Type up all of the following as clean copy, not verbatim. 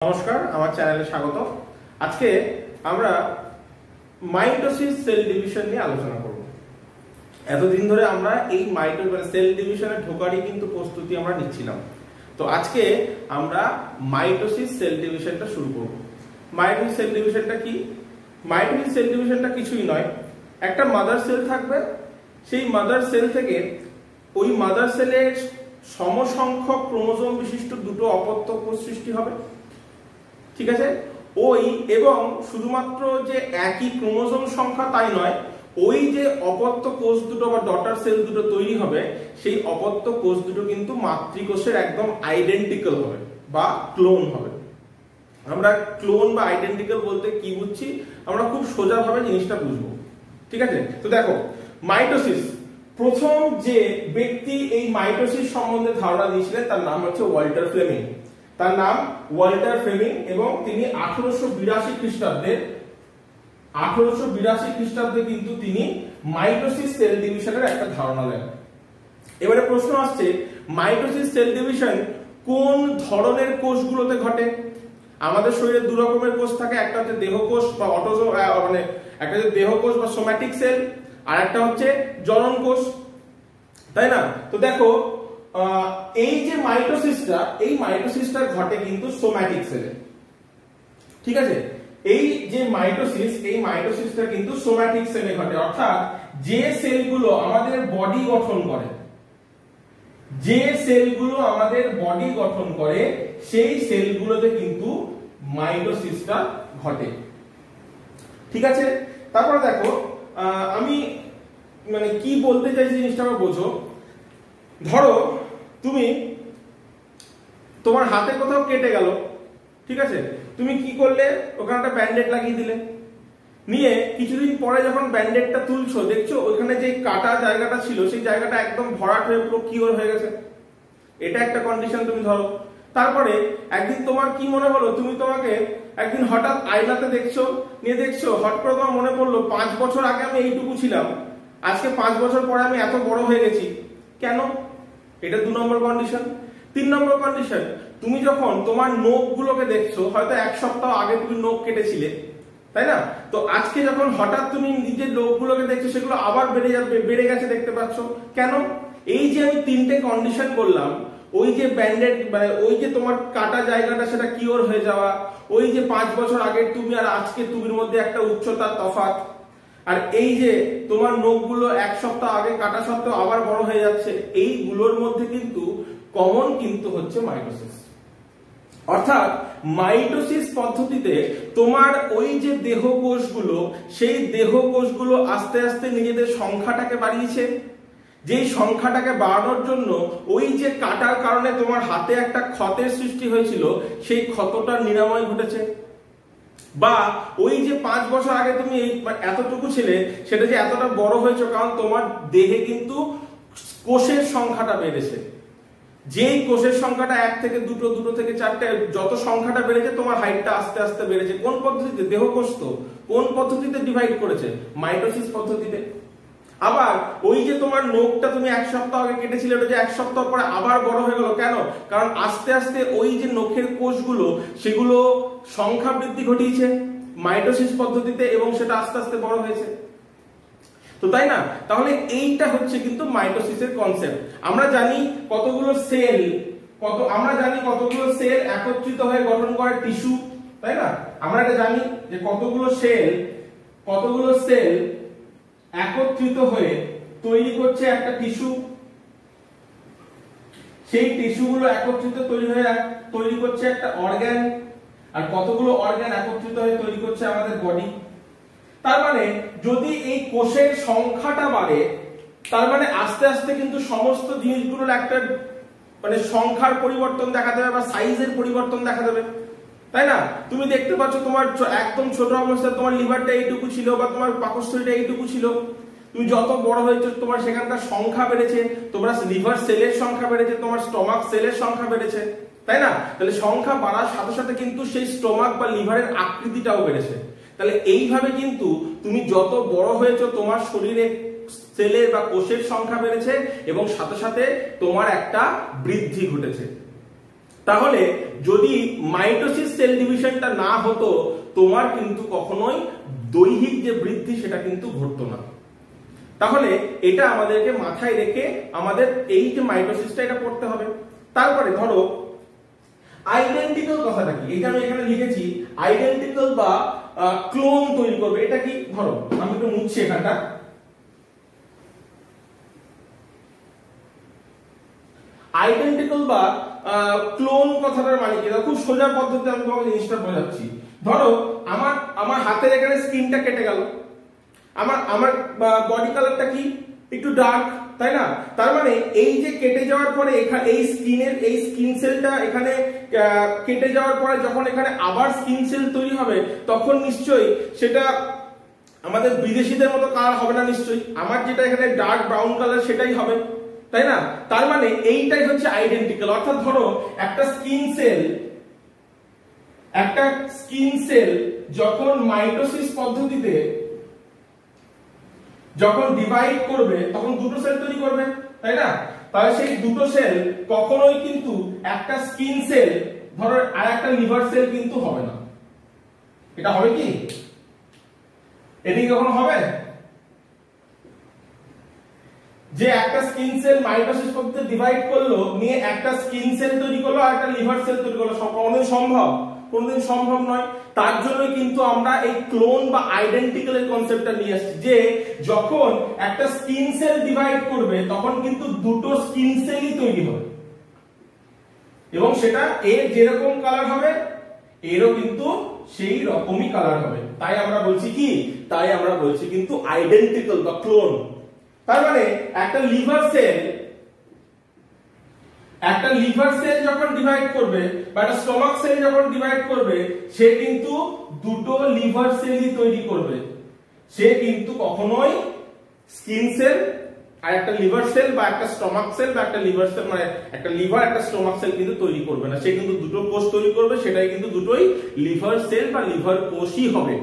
নমস্কার, আমার চ্যানেলে স্বাগত। আজকে আমরা মাইটোসিস সেল ডিভিশন নিয়ে আলোচনা করব। এতদিন ধরে আমরা এই সেল ডিভিশনে ঢোকারই কিন্তু প্রস্তুতি আমরা নিচ্ছিলাম। তো আজকে আমরা মাইটোসিস সেল ডিভিশনটা শুরু করব। মাইটোসিস সেল ডিভিশনটা কি? মাইটোসিস সেল ডিভিশনটা কিছুই নয়, একটা মাদার সেল থাকবে। সেই মাদার সেল থেকে ওই মাদার সেলের সমসংখ্যক ক্রোমোজোম বিশিষ্ট দুটো অপত্য কোষ সৃষ্টি হবে, ঠিক আছে? ওই এবং শুধুমাত্র যে একই ক্রোমোজোম সংখ্যা তাই নয়, ওই যে অপত্য কোষ দুটো বা ডটার সেল দুটো তৈরি হবে, সেই অপত্য কোষ দুটো কিন্তু মাতৃকোষের একদম আইডেন্টিক্যাল হবে বা ক্লোন হবে। আমরা ক্লোন বা আইডেন্টিক্যাল বলতে কি বুঝছি, আমরা খুব সোজাভাবে জিনিসটা বুঝবো, ঠিক আছে? তো দেখো, মাইটোসিস, প্রথম যে ব্যক্তি এই মাইটোসিস সম্বন্ধে ধারণা দিয়েছিলেন তার নাম হচ্ছে ওয়াল্টার ফ্লেমিং। তার নাম ওয়াল্টার ফ্লেমিং এবং তিনি 1882 খ্রিস্টাব্দে কিন্তু তিনি মাইটোসিস সেল ডিভিশনের একটা ধারণা দেন। এবারে প্রশ্ন আসছে, মাইটোসিস সেল ডিভিশন কোন ধরনের কোষগুলোতে ঘটে? আমাদের শরীরে দু রকমের কোষ থাকে, একটা হচ্ছে দেহকোষ বা একটা হচ্ছে দেহকোষ বা সোম্যাটিক সেল, আর একটা হচ্ছে জনন কোষ, তাই না? তো দেখো, এই যে মাইটোসিসটা ঘটে কিন্তু সোম্যাটিক সেলে, ঠিক আছে? এই যে মাইটোসিসটা কিন্তু সোম্যাটিক সেলে ঘটে, অর্থাৎ যে সেলগুলো আমাদের বডি গঠন করে সেই সেলগুলোতে কিন্তু মাইটোসিসটা ঘটে, ঠিক আছে? তারপরে দেখো, আমি কি বলতে চাইছি জিনিসটা আমরা বোঝো। ধরো তোমার হাতে কোথাও কেটে গেল, ঠিক আছে? তুমি কি করলে? ওখানে একটা ব্যান্ডেড লাগিয়ে দিলে, নিয়ে কিছুদিন পরে যখন ব্যান্ডেডটা তুলছো, দেখছো ওখানে যে কাটা জায়গাটা ছিল সেই জায়গাটা একদম ভরাট হয়ে পুরো কিওর হয়ে গেছে। এটা একটা কন্ডিশন তুমি ধরো। তারপরে একদিন তোমার কি মনে হলো, তোমাকে একদিন হঠাৎ আয়নাতে দেখছো, হঠাৎ করে তোমার মনে পড়লো 5 বছর আগে আমি এইটুকু ছিলাম, আজকে 5 বছর পরে আমি এত বড় হয়ে গেছি। কেন? এটা 2 নম্বর কন্ডিশন। 3 নম্বর কন্ডিশন, তুমি যখন তোমার নখগুলোকে দেখছো, হয়তো 1 সপ্তাহ আগে তুমি নখ কেটেছিলে, তাই না? তো আজকে যখন হঠাৎ তুমি নিজের নখগুলোকে দেখছো, সেগুলো আবার বেড়ে গেছে দেখতে পাচ্ছ। কেন? এই যে আমি 3টে কন্ডিশন বললাম, ওই যে ব্যান্ডেড ওই যে তোমার কাটা জায়গাটা সেটা কিওর হয়ে যাওয়া, ওই যে 5 বছর আগের তুমি আর আজকে তুমির মধ্যে একটা উচ্চতার তফাৎ, আর এই যে তোমার নখগুলো 1 সপ্তাহ আগে কাটা সত্ত্বেও আবার বড় হয়ে যাচ্ছে, এইগুলোর মধ্যে কিন্তু কমন কিন্তু হচ্ছে মাইটোসিস। অর্থাৎ মাইটোসিস পদ্ধতিতে তোমার ওই যে দেহকোষগুলো, সেই দেহকোষগুলো আস্তে আস্তে নিজেদের সংখ্যাটাকে বাড়িয়েছে। যেই সংখ্যাটাকে বাড়ানোর জন্য ওই যে কাটার কারণে তোমার হাতে একটা ক্ষতের সৃষ্টি হয়েছিল, সেই ক্ষতটার নিরাময় ঘটেছে। বা ওই যে 5 বছর আগে তুমি এতটুকু ছিলে, সেটা যে এতটা বড় হয়েছে কারণ তোমার দেহে কিন্তু কোষের সংখ্যাটা বেড়েছে। যেই কোষের সংখ্যাটা 1 থেকে 2 থেকে 4টে, যত সংখ্যাটা বেড়েছে তোমার হাইটটা আস্তে আস্তে বেড়েছে। কোন পদ্ধতিতে? দেহকোষ তো কোন পদ্ধতিতে ডিভাইড করেছে? মাইটোসিস পদ্ধতিতে। আবার ওই যে তোমার নখটা তুমি 1 সপ্তাহ আগে কেটেছিলে, ওটা যে 1 সপ্তাহ পরে আবার বড় হয়ে গেল। কেন? কারণ আস্তে আস্তে ওই যে নখের কোষগুলো, সেগুলো সংখ্যা বৃদ্ধি ঘটিয়েছে মাইটোসিস পদ্ধতিতে এবং সেটা আস্তে আস্তে বড় হয়েছে, তো তাই না? তাহলে এইটা হচ্ছে কিন্তু মাইটোসিসের কনসেপ্ট। আমরা জানি কতগুলো সেল একত্রিত হয়ে গঠন করে টিস্যু, তাই না? আমরা এটা জানি যে কতগুলো সেল একত্রিত হয়ে তৈরি করছে একটা টিস্যু। সেই টিস্যুগুলো একত্রিত তৈরি করছে একটা অর্গান, আর কতগুলো অর্গান একত্রিত হয়ে তৈরি করছে আমাদের বডি। তার মানে যদি এই কোষের সংখ্যাটা বাড়ে, তার মানে আস্তে আস্তে কিন্তু সমস্ত জিনিসগুলোর একটা সংখ্যার পরিবর্তন দেখা দেবে বা সাইজের পরিবর্তন দেখা দেবে, তাই না? তুমি দেখতে পাচ্ছ তোমার একদম ছোট অবস্থায় তোমার লিভারটা এইটুকু ছিল বা তোমার পাকস্থলীটা এইটুকু ছিল, তুমি যত বড় হয়েছো তোমার সেখানকার সংখ্যা বেড়েছে, তোমার লিভার সেলের সংখ্যা বেড়েছে, তোমার স্টমাক সেলের সংখ্যা বেড়েছে, তাই না? তাহলে সংখ্যা বাড়ার সাথে সাথে কিন্তু সেই স্টমাক বা লিভারের আকৃতিটাও বেড়েছে। তাহলে এইভাবে কিন্তু তুমি যত বড় হয়েছো তোমার শরীরে সেলের বা কোষের সংখ্যা বেড়েছে এবং সাথে সাথে তোমার একটা বৃদ্ধি ঘটেছে। তাহলে যদি মাইটোসিস সেল ডিভিশনটা না হতো তোমার কিন্তু কখনোই দৈহিক যে বৃদ্ধি সেটা কিন্তু ঘটতো না। তাহলে এটা আমাদেরকে মাথায় রেখে আমাদের এই যে মাইটোসিসটা এটা পড়তে হবে। তারপরে ধরো আইডেন্টিক্যাল কথাটা কি, এটা আমি এখানে লিখেছি আইডেন্টিক্যাল বা ক্লোন তৈরি করবে। এটা কি, ধরো আমি একটু মুছছি এখানটা। আইডেন্টিক্যাল বা ক্লোন কথাটার মানে কি, খুব সোজা পদ্ধতিতে আমি তোমাকে জিনিসটা বোঝাচ্ছি। ধরো আমার হাতের এখানে স্কিনটা কেটে গেল, আমার বডি কালারটা কি একটু ডার্ক, তাই না? তার মানে এই যে কেটে যাওয়ার পরে এখানে এই স্কিন সেলটা এখানে কেটে যাওয়ার পরে যখন এখানে আবার স্কিন সেল তৈরি হবে তখন নিশ্চয়ই সেটা আমাদের বিদেশিদের মতো কালার হবে না, নিশ্চয়ই আমার যেটা এখানে ডার্ক ব্রাউন কালার সেটাই হবে, তাই না? তার মানে এইটাই হচ্ছে আইডেন্টিক্যাল। অর্থাৎ ধরো একটা স্কিন সেল যখন মাইটোসিস পদ্ধতিতে যখন ডিভাইড করবে তখন দুটো সেল তৈরি করবে, তাই না? তাহলে সেই দুটো সেল কখনোই কিন্তু একটা স্কিন সেল ধরো আর একটা লিভার সেল কিন্তু হবে না। এটা হবে কি? এটি কখনো হবে যে একটা স্কিন সেল মাইটোসিস পদ্ধতিতে ডিভাইড করলো, নিয়ে একটা স্কিন সেল তৈরি করলো আর একটা লিভার সেল তৈরি করলো? কোনদিন সম্ভব নয়। তার জন্য কিন্তু আমরা এই ক্লোন বা আইডেন্টিক্যাল এর কনসেপ্টটা নিয়ে আসছি, যে যখন একটা স্কিন সেল ডিভাইড করবে তখন কিন্তু দুটো স্কিন সেলই তৈরি হবে এবং সেটা এর যেরকম কালার হবে এরও কিন্তু সেই রকমই কালার হবে। তাই আমরা বলছি কিন্তু আইডেন্টিক্যাল বা ক্লোন। তার মানে একটা লিভার সেল যখন ডিভাইড করবে বা একটা স্টমাক সেল যখন ডিভাইড করবে সে কিন্তু দুটো লিভার সেলই তৈরি করবে। সে কিন্তু কখনোই স্কিন সেল আর একটা লিভার সেল বা একটা স্টমাক সেল বা একটা লিভার সেল, মানে একটা লিভার একটা স্টমাক সেল কিন্তু তৈরি করবে না। সে কিন্তু দুটো কোষ তৈরি করবে, সেটাই কিন্তু দুটোই লিভার সেল বা লিভার কোষই হবে,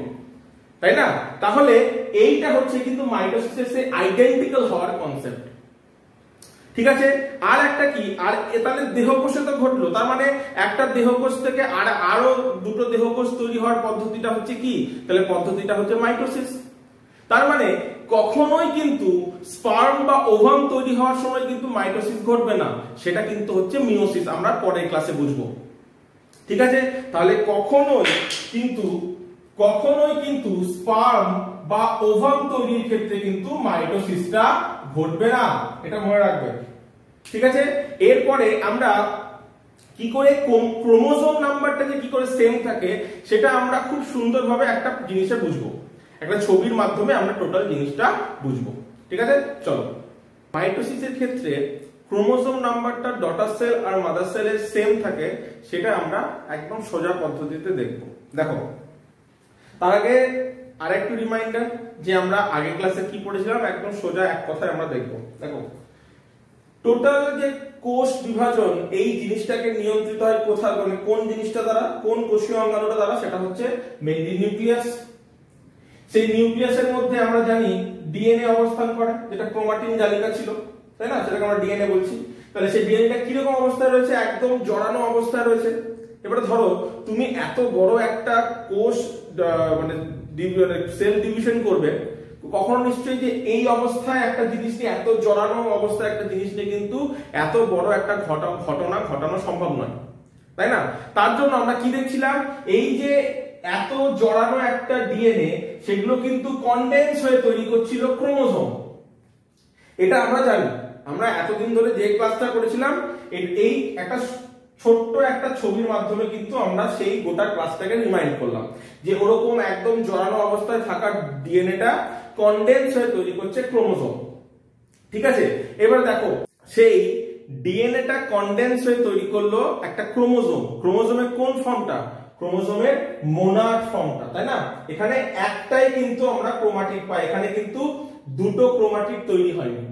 তাই না? তাহলে এইটা হচ্ছে কিন্তু মাইটোসিসের সেই আইডেন্টিক্যাল হওয়ার কনসেপ্ট। ঠিক আছে, আর একটা কি, আর তাহলে দেহকোষে তো ঘটলো, তার মানে একটা দেহকোষ থেকে আরো দুটো দেহকোষ তৈরি হওয়ার পদ্ধতিটা হচ্ছে কি? তাহলে পদ্ধতিটা হচ্ছে মাইটোসিস। তার মানে কখনোই কিন্তু স্পার্ম বা ওভাম তৈরি হওয়ার সময় কিন্তু মাইটোসিস ঘটবে না, সেটা কিন্তু হচ্ছে মিওসিস। আমরা পরের ক্লাসে বুঝবো, ঠিক আছে? তাহলে কখনোই কিন্তু স্পার্ম বা ওভাম তৈরির ক্ষেত্রে কিন্তু মাইটোসিসটা ঘটবে না, এটা মনে রাখবে, ঠিক আছে? এরপরে আমরা কি করে ক্রোমোজোম নাম্বারটা যে কি করে সেম থাকে সেটা আমরা খুব সুন্দরভাবে একটা জিনিসে বুঝবো, একটা ছবির মাধ্যমে আমরা টোটাল জিনিসটা বুঝবো, ঠিক আছে? চলো, মাইটোসিসের ক্ষেত্রে ক্রোমোজোম নাম্বারটা ডটার সেল আর মাদার সেলের সেম থাকে, সেটা আমরা একদম সোজা পদ্ধতিতে দেখব। দেখো, তার আগে আরেকটু রিমাইন্ডার যে আমরা আগের ক্লাসে কি পড়েছিলাম, একদম সোজা এক কথায় আমরা দেখব। দেখো, টোটাল যে কোষ বিভাজন এই জিনিসটাকে নিয়ন্ত্রিত হয় কোথা, মানে কোন জিনিসটা দ্বারা, কোন কোষীয় অঙ্গাণুটা দ্বারা, সেটা হচ্ছে মেইনলি নিউক্লিয়াস। সেই নিউক্লিয়াসের মধ্যে আমরা জানি ডিএনএ অবস্থান করে, যেটা ক্রোমাটিন জালিকা ছিল, তাই না? সেটাকে আমরা ডিএনএ বলছি। তাহলে সেই ডিএনএটা কিরকম অবস্থায় রয়েছে? একদম জড়ানো অবস্থায় রয়েছে। এবারে ধরো তুমি এত বড় একটা কোষ মানে সেল ডিভিশন করবে, কখনো নিশ্চয়ই যে এই অবস্থায় একটা জিনিস নিয়ে, এত জড়ানো অবস্থায় একটা জিনিস নিয়ে কিন্তু এত বড় একটা ঘটনা ঘটানো সম্ভব নয়, তাই না? তার জন্য আমরা কি দেখছিলাম, এই যে এত জড়ানো একটা ডিএনএ সেগুলো কিন্তু কনডেন্স হয়ে তৈরি করছিল ক্রোমোজোম। এটা আমরা জানি, আমরা এতদিন ধরে যে ক্লাসটা করেছিলাম এই একটা ছোট্ট একটা ছবির মাধ্যমে কিন্তু আমরা সেই গোটা ক্লাসটাকে রিমাইন্ড করলাম যে ওরকম একদম জড়ানো অবস্থায় থাকা ডিএনএটা কনডেন্স হয়ে তৈরি করছে ক্রোমোজোম, ঠিক আছে? এবার দেখো, সেই ডিএনএটা কনডেন্স হয়ে তৈরি করলো একটা ক্রোমোজোম। ক্রোমোজোমের কোন ফর্মটা? ক্রোমোজোমের মোনাড ফর্মটা, তাই না? এখানে একটাই কিন্তু আমরা ক্রোমাটিড পাই, এখানে কিন্তু দুটো ক্রোমাটিড তৈরি হয়নি,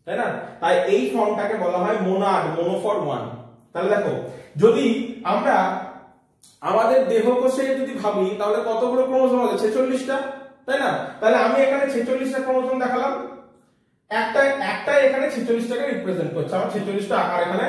তাই না? তাই এই ফর্মটাকে বলা হয় মোনাড, মোনোফর ওয়ান। তাহলে দেখো, যদি আমরা আমাদের দেহকোষে যদি ভাবি তাহলে কতগুলো ক্রোমোজোম আছে? 46টা, তাই না? তাহলে আমি এখানে 46টা ক্রোমোজোম দেখালাম, একটা এখানে 46টাকে রিপ্রেজেন্ট করছে। আমার 46টা আকার এখানে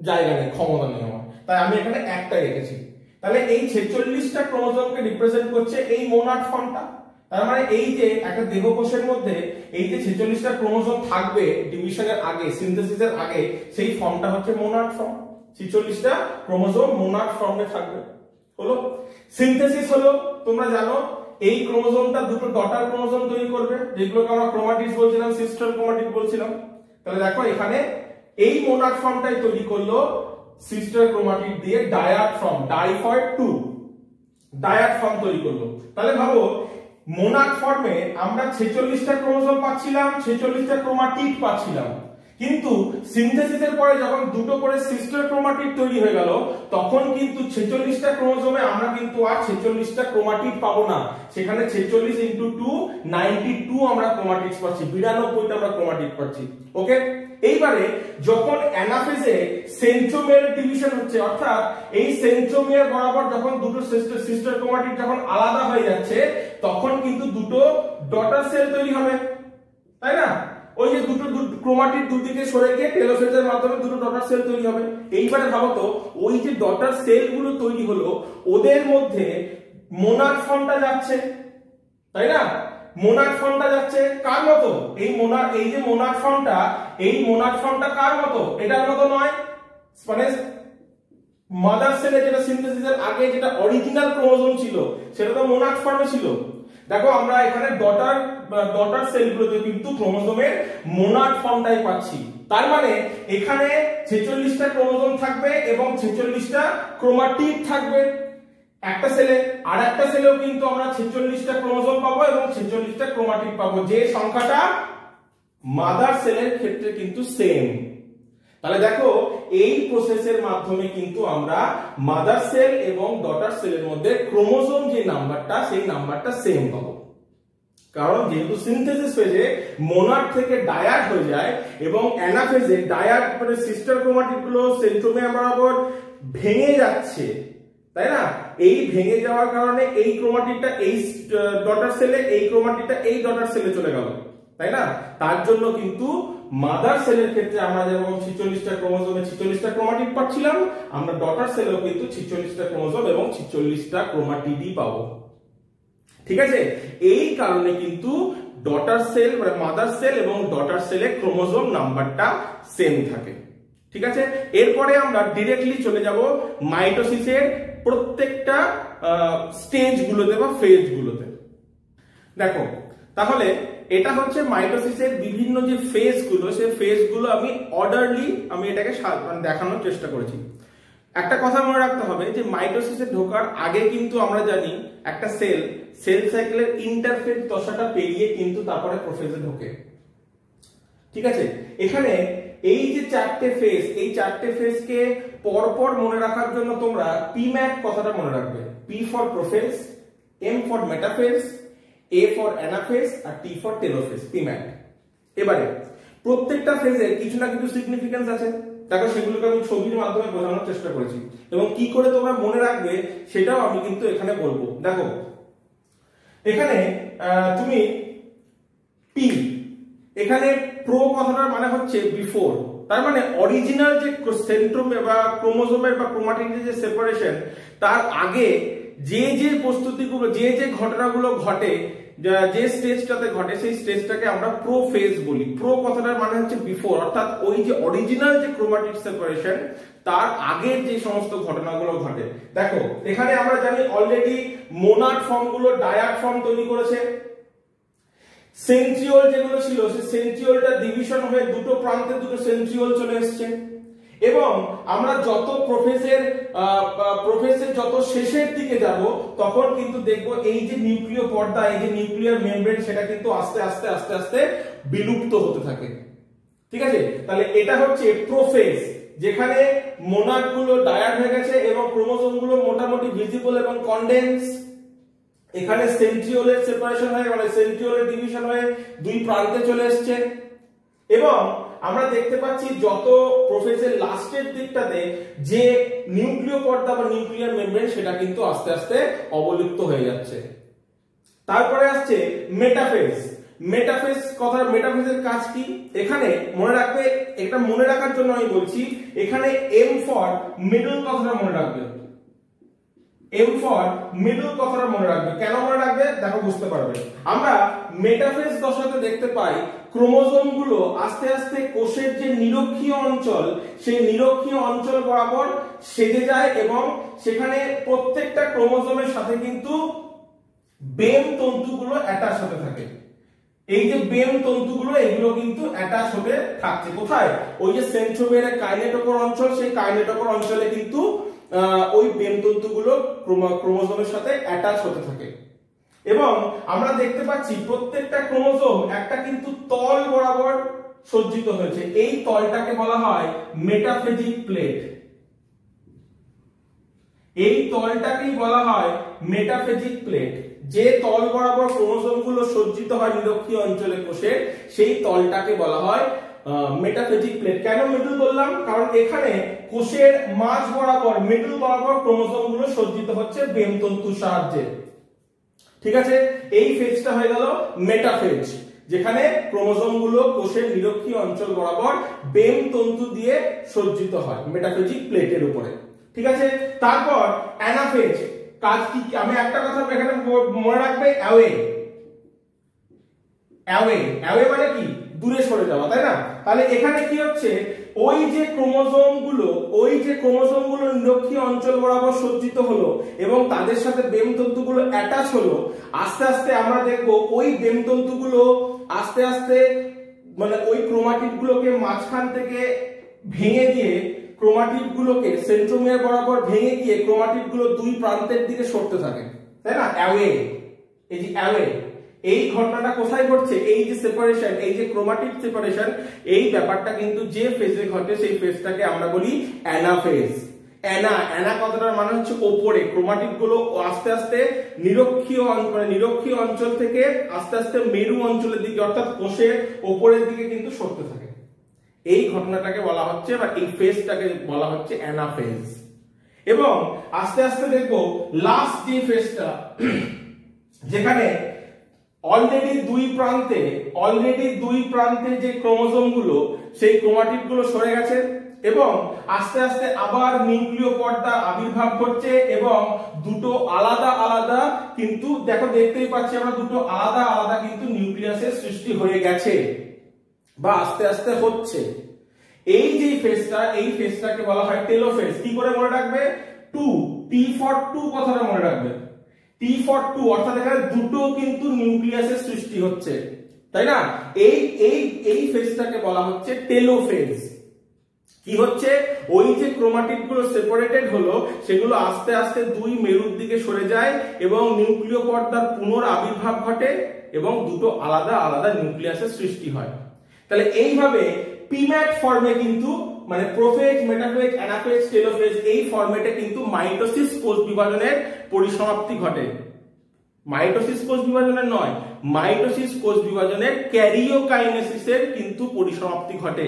জায়গা নেই, ক্ষমতা নেই আমার। তাই আমি এখানে একটা রেখেছি। তাহলে এই 46টা ক্রোমোজোমকে রিপ্রেজেন্ট করছে এই মোনাড ফর্মটা। তার মানে এই যে একটা দেহকোষের মধ্যে এই যে 46টা ক্রোমোজোম থাকবে ডিভিশনের আগে, সিনথেসিসের আগে, সেই ফর্মটা হচ্ছে মোনাড ফর্ম। 46টা ক্রোমোজোম মোনাড ফর্মে থাকবে। হলো সিনথেসিস হলো, তোমরা জানো এই ক্রোমোজোমটা দুটো ডটার ক্রোমোজোম তৈরি করবে, যেগুলোকে আমরা ক্রোমাটিডস বলছিলাম, সিস্টার ক্রোমাটিড বলছিলাম। তাহলে দেখো এখানে এই মোনাড ফর্মটাই তৈরি করলো সিস্টার ক্রোমাটিড দিয়ে ডায়াড ফর্ম, ডাইফয়েড 2 ডায়াড ফর্ম তৈরি করলো। তাহলে ভাবো মোনাড ফর্মে আমরা 46টা ক্রোমোজোম পাচ্ছিলাম, 46টা ক্রোমাটিড পাচ্ছিলাম, কিন্তু সিনথেসিসের পরে যখন দুটো করে সিস্টার ক্রোমাটিড তৈরি হয়ে গেল, তখন কিন্তু 46টা ক্রোমোজোমে আমরা কিন্তু আর 46টা ক্রোমাটিড পাবো না। সেখানে 46 × 2 92 আমরা ক্রোমাটিডস পাচ্ছি, 92টা আমরা ক্রোমাটিড পাচ্ছি। ওকে, এইবারে যখন অ্যানাফেজে সেন্ট্রোমিয়ার ডিভিশন হচ্ছে, অর্থাৎ এই সেন্ট্রোমিয়ার বরাবর যখন দুটো সিস্টার ক্রোমাটিড যখন আলাদা হয়ে যাচ্ছে, তখন কিন্তু দুটো ডটার সেল তৈরি হবে, তাই না? ওই যে দুটো ক্রোমাটিড দুদিকে সরে গিয়ে টেলোফেজের মাধ্যমে দুটো ডটার সেল তৈরি হবে। এইবারে ভাবো তো ওই যে ডটার সেল গুলো তৈরি হলো, ওদের মধ্যে মোনাড ফর্মটা যাচ্ছে, তাই না? মোনাড ফর্মটা যাচ্ছে কার মতো? এই যে মোনাড ফর্মটা কার মতো? এটার মতো নয়, মানে মাদার সেলে যেটা সিনথেসিসের আগে যেটা অরিজিনাল ক্রোমোজোম ছিল সেটা তো মোনাড ফর্মে ছিল। দেখো আমরা এখানে ডটার সেলগুলোতে কিন্তু ক্রোমোজোমের মোনাড ফর্মটাই পাচ্ছি। তার মানে এখানে 46টা ক্রোমোজোম থাকবে এবং 46টা ক্রোমাটিড থাকবে একটা সেলে, আর একটা সেলেও কিন্তু আমরা 46টা ক্রোমোজোম পাবো এবং 46টা ক্রোমাটিড পাবো, যে সংখ্যাটা মাদার সেলের ক্ষেত্রে কিন্তু সেম। তাহলে দেখো এই প্রসেসের মাধ্যমে কিন্তু আমরা মাদার সেল এবং ডটার সেলের মধ্যে ক্রোমোজোম যে নাম্বারটা, সেই নাম্বারটা সেম পাবো। কারণ যেহেতু সিনথেসিস ফেজে মোনাড থেকে ডায়াড হয়ে যায় এবং অ্যানাফেজে ডায়াড মানে সিস্টার ক্রোমাটিড গুলো সেন্ট্রোমিয়ার বরাবর ভেঙে যাচ্ছে, তাই না? এই ভেঙে যাওয়ার কারণে এই ক্রোমাটিডটা এই ডটার সেলে, এই ক্রোমাটিডটা এই ডটার সেলে চলে গেল, তাই না? তার জন্য কিন্তু মাদার সেলের ক্ষেত্রে আমরা যেমন 46টা ক্রোমোজোমে 46টা ক্রোমাটিড পাচ্ছিলাম, আমরা ডটার সেলেও কিন্তু 46টা ক্রোমোজোম এবং 46টা ক্রোমাটিডই পাবো। ঠিক আছে, এই কারণে কিন্তু ডটার সেল মানে মাদার সেল এবং ডটার সেলে ক্রোমোজোম নাম্বারটা সেম থাকে। ঠিক আছে, এরপরে আমরা ডিরেক্টলি চলে যাব মাইটোসিসের প্রত্যেকটা স্টেজ গুলোতে বা ফেজ গুলোতে। দেখো তাহলে এটা হচ্ছে মাইটোসিসের বিভিন্ন যে ফেজ গুলো, সেই ফেজ গুলো আমি অর্ডারলি আমি এটাকে দেখানোর চেষ্টা করেছি। একটা কথা মনে রাখতে হবে যে মাইটোসিসে ঢোকার আগে কিন্তু আমরা জানি একটা সেল সাইকেলের ইন্টারফেজ দশাটা পেরিয়ে কিন্তু তারপরে প্রোফেজে ঢোকে। ঠিক আছে, এখানে এই যে চারটে ফেজ, এই চারটে ফেজকে পরপর মনে রাখার জন্য তোমরা পিম্যাট কথাটা মনে রাখবে। P for prophase, M for metaphase, A for anaphase আর টি ফর টেলোফেজ, পিম্যাট। এবারে প্রত্যেকটা ফেজে কিছু না কিছু সিগনিফিকেন্স আছে, দেখো সেগুলোকে আমি ছবির মাধ্যমে বোঝানোর চেষ্টা করেছি এবং কি করে তোমরা মনে রাখবে সেটাও আমি কিন্তু এখানে বলবো। দেখো এখানে তুমি পি, এখানে প্রো কথাটার মানে হচ্ছে বিফোর, তার মানে অরিজিনাল যে সেন্ট্রোমিয়ার বা ক্রোমোজোমের বা ক্রোমাটিডের যে সেপারেশন, তার আগে যে যে প্রস্তুতিগুলো, যে যে ঘটনাগুলো ঘটে, যে স্টেজটাতে ঘটে, সেই স্টেজটাকে আমরা প্রো ফেজ বলি। প্রো কথাটার মানে হচ্ছে বিফোর, অর্থাৎ ওই যে অরিজিনাল যে ক্রোমাটিড সেপারেশন তার আগের যে সমস্ত ঘটনাগুলো ঘটে। দেখো এখানে আমরা জানি অলরেডি মোনাড ফর্মগুলো ডায়াড ফর্ম তৈরি করেছে। সেন্ট্রিওল যেগুলো ছিল সেই সেন্ট্রিওলটা ডিভিশন হয়ে দুটো প্রান্তে দুটো সেন্ট্রিওল চলে এসেছে এবং আমরা যত প্রোফেসের যত শেষের দিকে যাব তখন কিন্তু দেখবো এই যে নিউক্লিয় পর্দা, এই যে নিউক্লিয়ার মেমব্রেন, সেটা কিন্তু আস্তে আস্তে আস্তে আস্তে বিলুপ্ত হতে থাকে। ঠিক আছে, তাহলে এটা হচ্ছে প্রোফেজ, যেখানে মোনাড গুলো ডায়াড হয়ে গেছে এবং ক্রোমোজোম গুলো মোটামুটি ভিজিবল এবং কনডেন্স। এখানে সেন্ট্রিওলের সেপারেশন হয়ে মানে সেন্ট্রিওলের ডিভিশন হয়ে দুই প্রান্তে চলে এসেছে এবং আমরা দেখতে পাচ্ছি যত প্রোফেজের লাস্টের দিকটাতে যে নিউক্লিয় পর্দা বা নিউক্লিয়ার মেমব্রেন সেটা কিন্তু আস্তে আস্তে অবলুপ্ত হয়ে যাচ্ছে। তারপরে আসছে মেটাফেজ। মেটাফেজ কথার মেটাফেজের কাজ কি এখানে মনে রাখবে, এটা মনে রাখার জন্য আমি বলছি, এখানে এম ফর মিডল কথাটা মনে রাখবে, এম ফর মিডল কথাটা মনে রাখবে। কেন মনে রাখবে দেখো বুঝতে পারবে। আমরা মেটাফেজ দশাতে দেখতে পাই ক্রোমোজোম গুলো আস্তে আস্তে কোষের যে নিরক্ষীয় অঞ্চল, সেই নিরক্ষীয় অঞ্চল বরাবর সেজে যায় এবং সেখানে প্রত্যেকটা ক্রোমোজোমের সাথে কিন্তু বেম তন্তুগুলো অ্যাটাচ হতে থাকে। এই যে বেম তন্তুগুলো এগুলো কিন্তু অ্যাটাচ হতে থাকছে কোথায়, ওই যে সেন্ট্রোমিয়ারের কাইনেটোকোর অঞ্চল, সেই কাইনেটোকোর অঞ্চলে কিন্তু ওই বেম তন্তুগুলো ক্রোমোজোমের সাথে অ্যাটাচ হতে থাকে। এবং আমরা দেখতে পাচ্ছি প্রত্যেকটা ক্রোমোজোম একটা কিন্তু তল বরাবর সজ্জিত হয়েছে, এই তলটাকে বলা হয় মেটাফেজিক প্লেট। এই তলটাকেই বলা হয় মেটাফেজিক প্লেট। যে তল বরাবর ক্রোমোজোম গুলো সজ্জিত হয় নিরক্ষীয় অঞ্চলে কোষে, সেই তলটাকে বলা হয় মেটাফেজিক প্লেট। কেন মিডল বললাম, কারণ এখানে কোষের মাঝ বরাবর মিডল বরাবর ক্রোমোজোম গুলো সজ্জিত হচ্ছে বেম তন্তুর সাহায্যে। ঠিক আছে, এই ফেজটা হয়ে গেল মেটাফেজ, যেখানে ক্রোমোজোম গুলো কোষের নিরক্ষীয় অঞ্চল বরাবর বেম তন্তু দিয়ে সজ্জিত হয় মেটাফেজিক প্লেটের উপরে। ঠিক আছে, তারপর অ্যানাফেজ কাজ কি, আমি একটা কথা এখানে মনে রাখবে, অ্যাওয়ে। অ্যাওয়ে অ্যাওয়ে মানে কি, দূরে সরে যাওয়া, তাই না? তাহলে এখানে কি হচ্ছে, ওই যে ক্রোমোজোম গুলো নিরক্ষীয় অঞ্চল বরাবর সজ্জিত হলো এবং তাদের সাথে বেম তন্তুগুলো অ্যাটাচ হলো, আস্তে আস্তে আমরা দেখবো ওই বেম তন্তুগুলো আস্তে আস্তে মানে ওই ক্রোমাটিড গুলোকে মাঝখান থেকে ভেঙে দিয়ে ক্রোমাটিড গুলোকে সেন্ট্রোমিয়ার বরাবর ভেঙে গিয়ে ক্রোমাটিড গুলো দুই প্রান্তের দিকে সরতে থাকে, তাই না? অ্যাওয়ে, এই যে অ্যাওয়ে, এই ঘটনাটা কোথায় ঘটছে, এই যে সেপারেশন, এই যে ক্রোমাটিড সেপারেশন, এই ব্যাপারটা কিন্তু যে ফেজে ঘটে সেই ফেজটাকে আমরা বলি অ্যানাফেজ। অ্যানা কথাটার মানে হচ্ছে ওপরে, ক্রোমাটিড গুলো আস্তে আস্তে নিরক্ষীয় অঞ্চল থেকে আস্তে আস্তে মেরু অঞ্চলের দিকে অর্থাৎ কোষের ওপরের দিকে কিন্তু সরতে থাকে। এই ঘটনাটাকে বলা হচ্ছে বা এই ফেজটাকে বলা হচ্ছে অ্যানাফেজ। এবং আস্তে আস্তে দেখবো লাস্ট যে ফেজটা, যেখানে অলরেডি দুই প্রান্তে যে ক্রোমোজোম গুলো, সেই ক্রোমাটিড গুলো সরে গেছে এবং আস্তে আস্তে আবার নিউক্লিয় পর্দা আবির্ভাব ঘটছে এবং দুটো আলাদা আলাদা কিন্তু দেখতেই পাচ্ছি আমরা দুটো আলাদা আলাদা কিন্তু নিউক্লিয়াসের সৃষ্টি হয়ে গেছে বা আস্তে আস্তে হচ্ছে। এই যে ফেজটা, এই ফেজটাকে বলা হয় টেলোফেজ। কি করে মনে রাখবে, টি ফর টু কথাটা মনে রাখবে, টি ফর টু, অর্থাৎ এখানে দুটো কিন্তু নিউক্লিয়াসের সৃষ্টি হচ্ছে, তাই না? এই ফেজটাকে বলা হচ্ছে টেলোফেজ। কি হচ্ছে, ওই যে ক্রোমাটিড গুলো সেপারেটেড হলো সেগুলো আস্তে আস্তে দুই মেরুর দিকে সরে যায় এবং নিউক্লিয় পর্দার পুনরাবির্ভাব ঘটে এবং দুটো আলাদা আলাদা নিউক্লিয়াসের সৃষ্টি হয়। তাহলে এইভাবে পিম্যাট ফর্মে কিন্তু মানে প্রোফেজ, মেটাফেজ, অ্যানাফেজ, টেলোফেজ, এই ফরম্যাটে কিন্তু মাইটোসিস কোষ বিভাজনের পরিসমাপ্তি ঘটে। মাইটোসিস কোষ বিভাজনের নয়, মাইটোসিস কোষ বিভাজনের ক্যারিওকাইনেসিসের কিন্তু পরিসমাপ্তি ঘটে।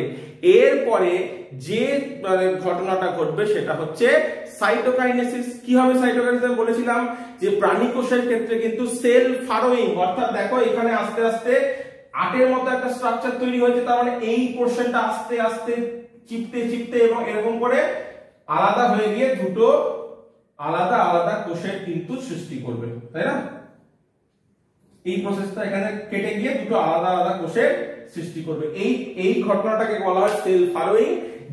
এরপরে যে ঘটনাটা ঘটবে সেটা হচ্ছে সাইটোকাইনেসিস। কি হবে সাইটোকাইনেসিস? বলেছিলাম যে প্রাণী কোষের ক্ষেত্রে কিন্তু সেল ফারোয়িং, অর্থাৎ দেখো এখানে আস্তে আস্তে আটের মতো একটা স্ট্রাকচার তৈরি হয়েছে, তার মানে এই পোরশনটা আস্তে আস্তে চিপতে এবং এরকম করে আলাদা হয়ে গিয়ে দুটো আলাদা আলাদা কোষের কিন্তু সৃষ্টি করবে, তাই না? এই প্রসেসটা এখানে কেটে গিয়ে দুটো আলাদা আলাদা কোষের সৃষ্টি করবে। এই ঘটনাটাকে বলা হয় সেল ফারোয়িং,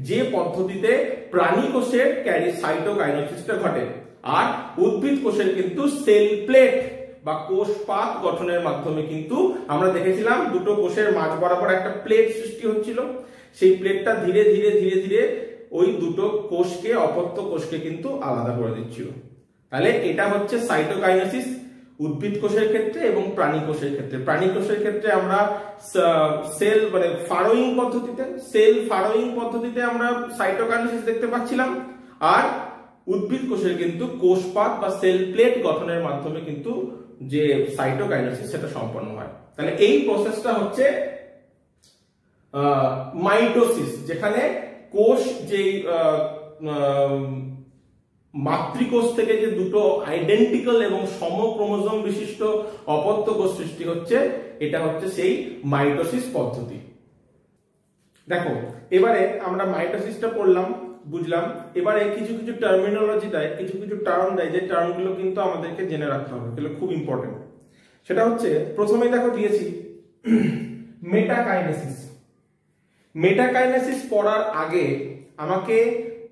যে পদ্ধতিতে প্রাণী কোষের সাইটোকাইনেসিসটা ঘটে। আর উদ্ভিদ কোষের কিন্তু সেল প্লেট বা কোষপাত গঠনের মাধ্যমে কিন্তু আমরা দেখেছিলাম দুটো কোষের মাঝ বরাবর একটা প্লেট সৃষ্টি হচ্ছিল, সেই প্লেটটা ধীরে ধীরে ধীরে ধীরে ওই দুটো কোষকে, অপত্য কোষকে কিন্তু আলাদা করে দিচ্ছিল। তাহলে এটা হচ্ছে সাইটোকাইনেসিস উদ্ভিদ কোষের ক্ষেত্রে এবং প্রাণী কোষের ক্ষেত্রে। প্রাণী কোষের ক্ষেত্রে আমরা সেল মানে ফারোয়িং পদ্ধতিতে আমরা সাইটোকাইনেসিস দেখতে পাচ্ছিলাম, আর উদ্ভিদ কোষের কিন্তু কোষপাত বা সেল প্লেট গঠনের মাধ্যমে কিন্তু যে সাইটোকাইনেসিস সেটা সম্পন্ন হয়। তাহলে এই প্রসেসটা হচ্ছে মাইটোসিস, যেখানে কোষ যেই মাতৃকোষ থেকে যে দুটো আইডেন্টিক্যাল এবং সম ক্রোমোজোম বিশিষ্ট অপত্য কোষ সৃষ্টি হচ্ছে, এটা হচ্ছে সেই মাইটোসিস পদ্ধতি। দেখো এবারে আমরা মাইটোসিসটা পড়লাম, বুঝলাম। এবারে কিছু কিছু টার্মিনোলজি দেয়, কিছু কিছু টার্ম দেয়, যে টার্মগুলো কিন্তু আমাদেরকে জেনে রাখতে হবে, এগুলো খুব ইম্পর্টেন্ট। সেটা হচ্ছে প্রথমেই দেখো দিয়েছি মেটাকাইনেসিস। মেটাকাইনেসিস পড়ার আগে আমাকে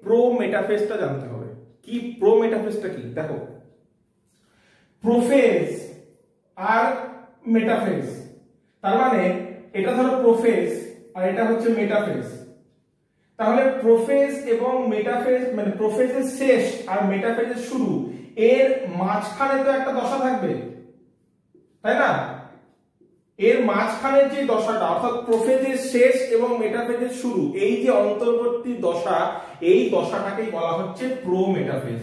প্রোমেটাফেজটা জানতে হবে। কি প্রোমেটাফেজটা কি? দেখো প্রোফেজ আর মেটাফেজ, তার মানে এটা ধরো প্রোফেজ আর এটা হচ্ছে মেটাফেজ। তাহলে প্রোফেজ এবং মেটাফেজ, মানে প্রোফেজের শেষ আর মেটাফেজের শুরু, এর মাঝখানে তো একটা দশা থাকবে, তাই না? এর মাঝখানের যে দশাটা, অর্থাৎ প্রোফেজের শেষ এবং মেটাফেজের শুরু, এই যে অন্তর্বর্তী দশা, এই দশাটাকেই বলা হচ্ছে প্রোমেটাফেজ।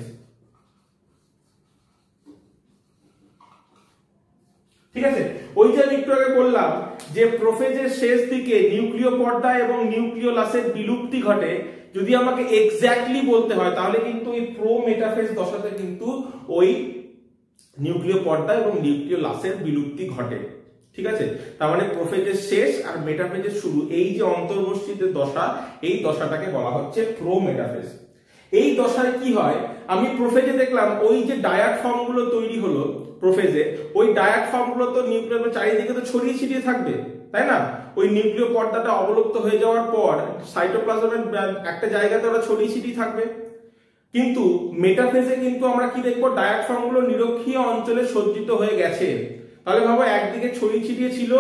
ঠিক আছে? ওই যে আমি একটু আগে বললাম যে প্রোফেজের শেষ দিকে নিউক্লিয় পর্দা এবং নিউক্লিওলাসের বিলুপ্তি ঘটে, যদি আমাকে এক্স্যাক্টলি বলতে হয় তাহলে কিন্তু ওই প্রোমেটাফেজ দশাতে কিন্তু ওই নিউক্লিয় পর্দা এবং নিউক্লিওলাসের বিলুপ্তি ঘটে। ঠিক আছে? তার মানে প্রোফেজের শেষ আর মেটাফেজের শুরু, এই যে অন্তর্বর্তী দশা, এই দশাটাকে বলা হচ্ছে প্রোমেটাফেজ। এই দশায় কি হয়, আমি প্রোফেজে দেখলাম ওই যে ডায়াট ফর্ম গুলো তৈরি হলো প্রোফেজে, ওই ডায়াট ফর্ম গুলো তো নিউক্লিয়ার চারিদিকে তো ছড়িয়ে ছিটিয়ে থাকবে, তাই না? ওই নিউক্লিয় পর্দাটা অবলুপ্ত হয়ে যাওয়ার পর সাইটোপ্লাজমের একটা জায়গাতে ওরা ছড়িয়ে ছিটিয়ে থাকবে। কিন্তু মেটাফেজে কিন্তু আমরা কি দেখবো, ডায়াট ফর্ম গুলো নিরক্ষীয় অঞ্চলে সজ্জিত হয়ে গেছে। তাহলে ভাবো একদিকে ছড়িয়ে ছিটিয়ে ছিল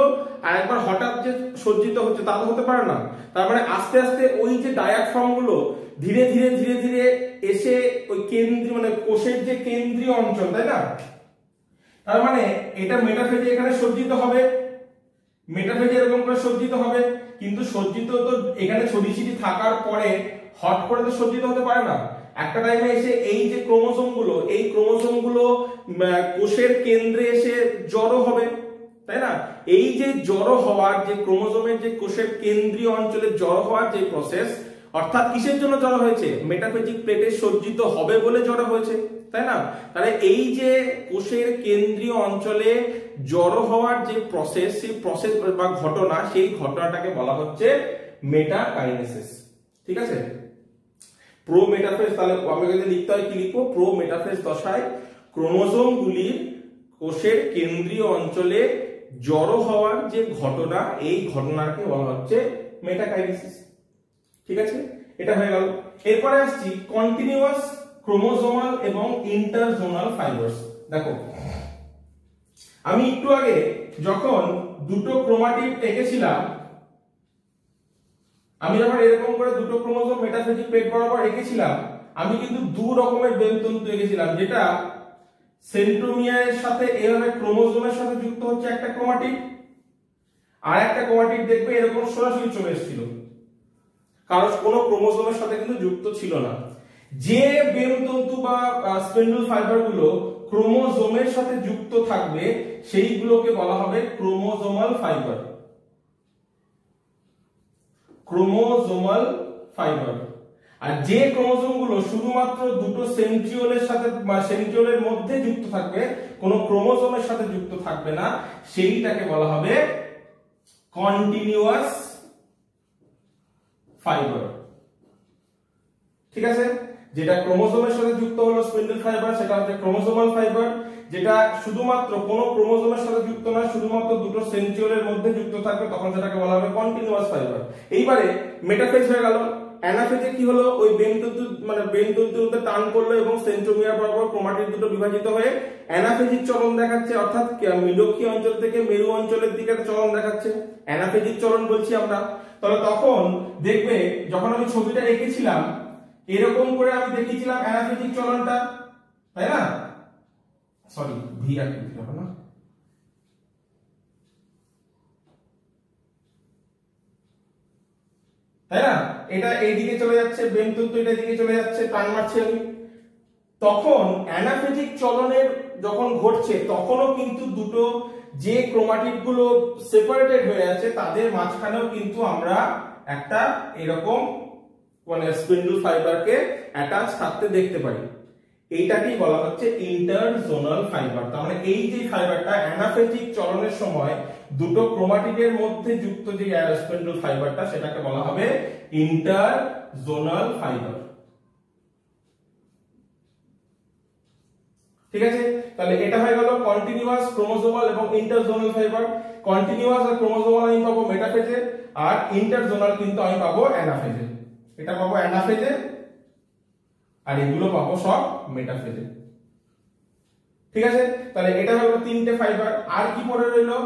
আর একবার হঠাৎ যে সজ্জিত হচ্ছে, তা তো হতে পারে না। তার মানে আস্তে আস্তে ওই যে ডায়াট ফর্ম গুলো ধীরে ধীরে ধীরে ধীরে এসে ওই কেন্দ্রীয়, মানে কোষের যে কেন্দ্রীয় অঞ্চল, তাই না? তার মানে এটা মেটাফেজে এখানে সজ্জিত হবে, মেটাফেজে এরকম করে সজ্জিত হবে, কিন্তু সজ্জিত তো এখানে ছড়িয়ে ছিটিয়ে থাকার পরে হট করে তো সজ্জিত হতে পারে না। একটা টাইমে এসে এই যে ক্রোমোজোম গুলো, এই ক্রোমোজোম গুলো কোষের কেন্দ্রে এসে জড়ো হবে, তাই না? এই যে জড়ো হওয়ার, যে ক্রোমোজোমের যে কোষের কেন্দ্রীয় অঞ্চলে জড়ো হওয়ার যে প্রসেস, অর্থাৎ কিসের জন্য জড়ো হয়েছে? মেটাফেজিক প্লেটে সজ্জিত হবে বলে জড়ো হয়েছে, তাই না? তাহলে এই যে কোষের কেন্দ্রীয় অঞ্চলে জড়ো হওয়ার যে প্রসেস, সেই প্রসেস বা ঘটনা, সেই ঘটনাটাকে বলা হচ্ছে মেটাকাইনেসিস। ঠিক আছে? প্রোমেটাফেজ, তাহলে আমি যদি লিখতে হয় কি লিখবো? প্রোমেটাফেজ দশায় ক্রোমোজোম গুলির কোষের কেন্দ্রীয় অঞ্চলে জড়ো হওয়ার যে ঘটনা, এই ঘটনাকে বলা হচ্ছে মেটাকাইনেসিস। ঠিক আছে? এটা হয়ে গেল। এরপরে আসছি কন্টিনিউয়াস ক্রোমোজোমাল এবং ইন্টারজোনাল ফাইবারস। দেখো আমি একটু আগে যখন দুটো ক্রোমাটিড এঁকেছিলাম, আমি যখন এরকম করে দুটো ক্রোমোজোম মেটাফেজিক প্লেট বরাবর রেখেছিলাম, আমি কিন্তু দু রকমের বেলতন্তু এঁকেছিলাম, যেটা সেন্ট্রোমিয়ারের সাথে এভাবে ক্রোমোজোমের সাথে যুক্ত হচ্ছে একটা ক্রোমাটিড, আর একটা ক্রোমাটিড দেখবে এরকম সরাসরি চলে এসেছিল, কারণ কোনো ক্রোমোজোমের সাথে কিন্তু যুক্ত ছিল না। যে বেলতন্তু বা স্পিন্ডল ফাইবার গুলো ক্রোমোজোমের সাথে যুক্ত থাকবে, সেইগুলোকে বলা হবে ক্রোমোজোমাল ফাইবার। Chromosomal fibre. আর যে ক্রোমোজোম গুলো শুধুমাত্র দুটো সেন্ট্রিওলের সাথে বা সেন্ট্রিওলের মধ্যে যুক্ত থাকবে, কোনো ক্রোমোজোমের সাথে যুক্ত থাকবে না, সেইটাকে বলা হবে কন্টিনিউয়াস ফাইবার। ঠিক আছে? যেটা ক্রোমোজোমের সাথে যুক্ত হলো স্পিন্ডল ফাইবার, সেটা হচ্ছে ক্রোমোজোমাল ফাইবার। যেটা শুধুমাত্র কোনো ক্রোমোজোমের সাথে যুক্ত না, শুধুমাত্র দুটো সেন্ট্রিওলের মধ্যে যুক্ত থাকবে, তখন সেটাকে বলা হবে কন্টিনিউয়াস ফাইবার। এইবারে মেটাফেজ হয়ে গেল। অ্যানাফেজে কি হলো? ওই বেনতন্তু, মানে বেনতন্তুতে টান পড়লো এবং সেন্ট্রোমিয়ার বরাবর ক্রোমাটিড দুটো বিভাজিত হয়ে অ্যানাফেজিক চলন দেখাচ্ছে, অর্থাৎ মিডক্ষীয় অঞ্চল থেকে মেরু অঞ্চলের দিকে চলন দেখাচ্ছে, অ্যানাফেজিক চলন বলছি আমরা। তাহলে তখন দেখবে যখন আমি ছবিটা এঁকেছিলাম, এরকম করে আমি দেখিয়েছিলাম অ্যানাফেজিক চলনটা, তাই না? সরি, ভি রাখতে হবে না, তাই না? এটা এইদিকে চলে যাচ্ছে, বেনতন্তু এটা দিকে চলে যাচ্ছে, টান মারছে আমি। তখন অ্যানাফেজিক চলনের যখন ঘটছে, তখনও কিন্তু দুটো যে ক্রোমাটিড গুলো সেপারেটেড হয়ে আছে, তাদের মাঝখানেও কিন্তু আমরা একটা এরকম মানে স্পিন্ডল ফাইবারকে অ্যাটাচ থাকতে দেখতে পারি। এইটাকেই বলা হচ্ছে ইন্টারজোনাল ফাইবার। তার মানে এই যে ফাইবারটা অ্যানাফেজিক চলনের সময় দুটো ক্রোমাটিডের মধ্যে যুক্ত যে স্পিন্ডল ফাইবারটা সেটাকে বলা হবে ইন্টারজোনাল ফাইবার। ঠিক আছে, তাহলে এটা হয়ে গেল কন্টিনিউয়াস, ক্রোমোসোমাল এবং ইন্টারজোনাল ফাইবার। কন্টিনিউয়াস আর ক্রোমোসোমাল আমি পাবো মেটাফেজে, আর ইন্টারজোনাল কিন্তু আমি পাবো অ্যানাফেজে। এটা পাবো অ্যানাফেজে আর এগুলো পাবো সব মেটাফেজে। ঠিক আছে, তাহলে এটা হলো তিনটে ফাইবার। আর কি পড়ে রইলো?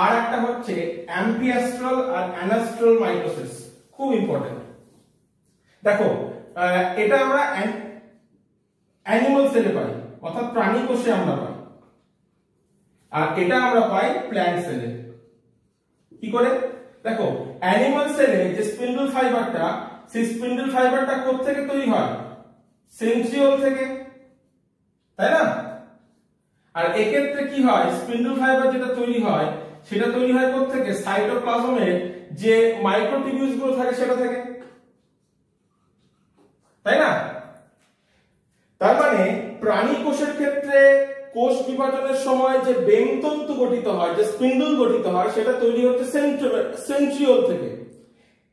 আর একটা হচ্ছে অ্যাম্পিয়াস্ট্রাল আর অ্যানাস্ট্রাল মাইটোসিস, খুব ইম্পর্টেন্ট। দেখো এটা আমরা অ্যানিমাল সেলে পাই, অর্থাৎ প্রাণী কোষে আমরা পাই, আর এটা আমরা পাই প্ল্যান্ট সেলে। কি করে? দেখো অ্যানিমাল সেলে যে স্পিন্ডল ফাইবারটা, সেই স্পিন্ডল ফাইবারটা কোথা থেকে তৈরি হয়? সেন্ট্রিওল থেকে, তাই না? আর এক্ষেত্রে কি হয়, স্পিন্ডল ফাইবার যেটা তৈরি হয় সেটা তৈরি হয় কোথা থেকে? সাইটোপ্লাজমের যে মাইক্রোটিবিউলস গুলো থাকে সেটা থেকে, তাই না? তার মানে প্রাণী কোষের ক্ষেত্রে কোষ বিভাজনের সময় যে বেমতন্তু গঠিত হয়, যে স্পিন্ডল গঠিত হয়, সেটা তৈরি হচ্ছে সেন্ট্রিওল থেকে।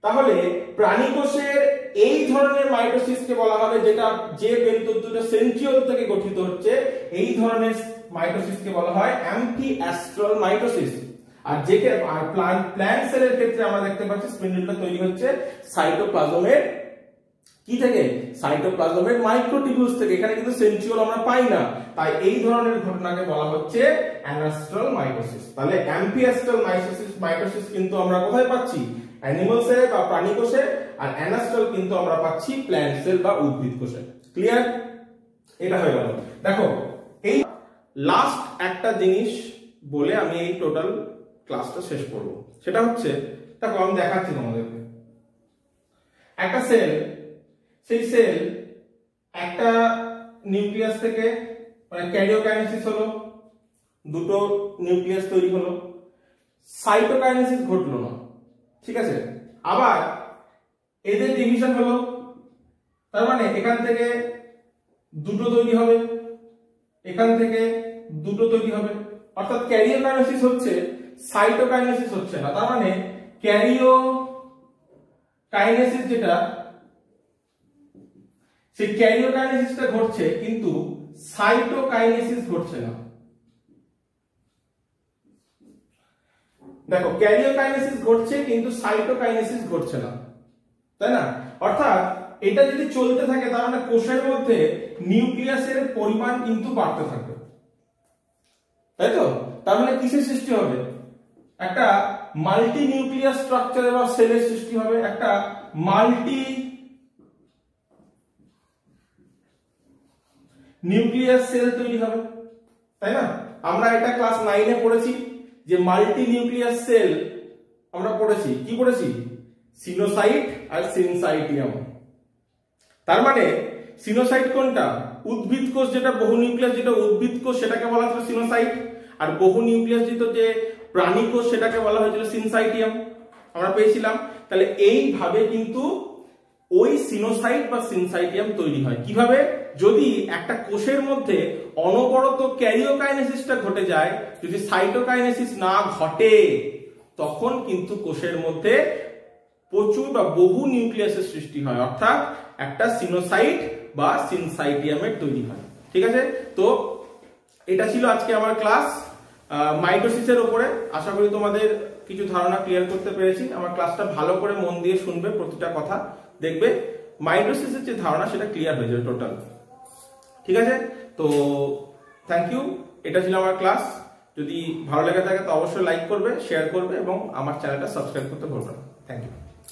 তাহলে প্রাণী কোষের এই ধরনের মাইটোসিসকে বলা হবে, যেটা যে বেমতন্তুটা সেন্ট্রিওল থেকে গঠিত হচ্ছে, এই ধরনের মাইটোসিসকে বলা হয় অ্যাম্পিঅ্যাস্ট্রাল মাইটোসিস। আর প্ল্যান্ট সেলের ক্ষেত্রে আমরা দেখতে পাচ্ছি স্পিন্ডলটা তৈরি হচ্ছে সাইটোপ্লাজমের কি থেকে? সাইটোপ্লাজমের মাইক্রোটিবিউলস থেকে। এখানে কিন্তু সেন্ট্রিওল আমরা পাই না, তাই এই ধরনের ঘটনাকে বলা হচ্ছে অ্যানাস্ট্রাল মাইটোসিস। তাহলে অ্যাম্পিঅ্যাস্ট্রাল মাইটোসিস কিন্তু আমরা কোথায় পাচ্ছি? অ্যানিমাল সেল বা প্রাণী কোষে, আর অ্যানাস্ট্রাল কিন্তু আমরা পাচ্ছি প্ল্যান্ট সেল বা উদ্ভিদ কোষে। ক্লিয়ার? এটা হয়ে গেল। দেখো এই লাস্ট একটা জিনিস বলে আমি এই টোটাল ক্লাসটা শেষ করব। সেটা হচ্ছে, দেখো আমি দেখাচ্ছি তোমাদেরকে একটা সেল, সেই সেল একটা নিউক্লিয়াস থেকে, মানে ক্যারিওকাইনেসিস হলো, দুটো নিউক্লিয়াস তৈরি হলো, সাইটোকাইনেসিস ঘটলো না। ঠিক আছে, আবার এদের ডিভিশন হলো, তার মানে এখান থেকে দুটো তৈরি হবে, এখান থেকে দুটো তৈরি হবে, অর্থাৎ ক্যারিওকাইনেসিস হচ্ছে, সাইটোকাইনেসিস হচ্ছে না। তার মানে ক্যারিওকাইনেসিস যেটা, সেই ক্যারিওকাইনেসিসটা ঘটছে, কিন্তু সাইটোকাইনেসিস ঘটছে না। দেখো ক্যারিওকাইনেসিস ঘটছে কিন্তু সাইটোকাইনেসিস ঘটছে না, তাই না? অর্থাৎ এটা যদি চলতে থাকে তার মানে কোষের মধ্যে নিউক্লিয়াসের পরিমাণ কিন্তু বাড়তে থাকবে, তাই তো? তার মানে কিসের সৃষ্টি হবে? একটা মাল্টি নিউক্লিয়াস স্ট্রাকচার বা সেলের সৃষ্টি হবে, একটা মাল্টি নিউক্লিয়াস সেল তৈরি হবে, তাই না? আমরা এটা ক্লাস 9 এ পড়েছি যে মাল্টি নিউক্লিয়াস সেল আমরা পড়েছি। কি পড়েছি? সিনোসাইট আর সিনসাইটিয়াম। তার মানে সিনোসাইট কোনটা? উদ্ভিদ কোষ, যেটা বহু নিউক্লিয়াস, যেটা উদ্ভিদ কোষ সেটাকে বলা হয়েছিল সিনোসাইট, আর বহু নিউক্লিয়াস যে প্রাণী কোষ সেটাকে বলা হয়েছিল সিনসাইটিয়াম, আমরা পেয়েছিলাম। তাহলে এইভাবে কিন্তু ওই সিনোসাইট বা সিনসাইটিয়াম তৈরি হয়। কিভাবে? যদি একটা কোষের মধ্যে অনবরত ক্যারিওকাইনেসিসটা ঘটে যায়, যদি সাইটোকাইনেসিস না ঘটে, তখন কিন্তু কোষের মধ্যে প্রচুর বা বহু নিউক্লিয়াসের সৃষ্টি হয়, অর্থাৎ একটা সিনোসাইট বা সিনসাইটিয়ামের তৈরি হয়। ঠিক আছে, তো এটা ছিল আজকে আমার ক্লাস মাইটোসিসের উপরে। আশা করি তোমাদের কিছু ধারণা ক্লিয়ার করতে পেরেছি। আমার ক্লাসটা ভালো করে মন দিয়ে শুনবে, প্রতিটা কথা দেখবে, মাইটোসিসের যে ধারণা সেটা ক্লিয়ার হয়ে যাবে টোটাল। ঠিক আছে, তো থ্যাংক ইউ। এটা ছিল আমার ক্লাস। যদি ভালো লেগে থাকে তো অবশ্যই লাইক করবে, শেয়ার করবে এবং আমার চ্যানেলটা সাবস্ক্রাইব করতে ভুলবে না। Thank you.